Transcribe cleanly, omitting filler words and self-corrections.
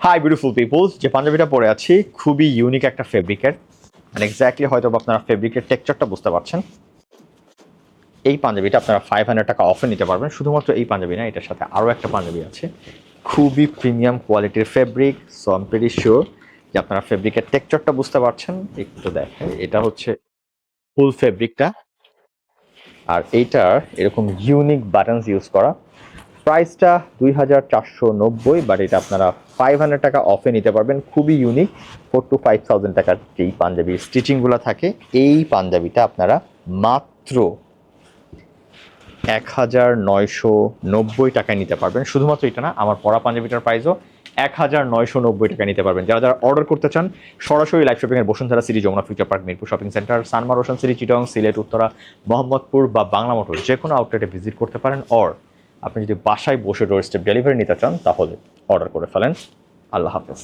Hi beautiful people, যে পাঞ্জাবিটা পরে আছি খুবই ইউনিক একটা ফেব্রিকের। এক্স্যাক্টলি হয়তো আপনারা ফেব্রিকের টেক্সচারটা বুঝতে পারছেন। এই পাঞ্জাবিটা আপনারা 500 টাকা অফে নিতে পারবেন। শুধুমাত্র এই পাঞ্জাবি না, এটার সাথে আরও একটা পাঞ্জাবি আছে, খুবই প্রিমিয়াম কোয়ালিটির fabric. So I am very sure যে আপনারা ফেব্রিকের টেক্সচারটা বুঝতে পারছেন। একটু দেখেন, এটা হচ্ছে ফুল ফেব্রিকটা, আর এইটার এরকম ইউনিক বাটনস ইউজ করা। প্রাইসটা 2490, বাট এটা আপনারা 500 টাকা অফে নিতে পারবেন। খুবই ইউনিক, 4,000 to 5,000 টাকার যেই পাঞ্জাবির স্টিচিংগুলো থাকে, এই পাঞ্জাবিটা আপনারা মাত্র 1990 টাকায় নিতে পারবেন। শুধুমাত্র এটা না, আমার পরা পাঞ্জাবিটার প্রাইসও 1990 টাকায় নিতে পারবেন। যারা যারা অর্ডার করতে চান, সরাসরি লাইভ শপিংয়ের Bashundhara city, Jamuna future park, Mirpur shopping centre, Sanmar ocean city, Chittagong, Sylhet, Uttara, Mohammadpur বা বাংলা মোটর যে কোনো আউটলেটে ভিজিট করতে পারেন। অর আপনি যদি বাসায় বসে ডোর স্টেপ ডেলিভারি নিতে চান, তাহলে অর্ডার করে ফেলেন। আল্লাহ হাফেজ।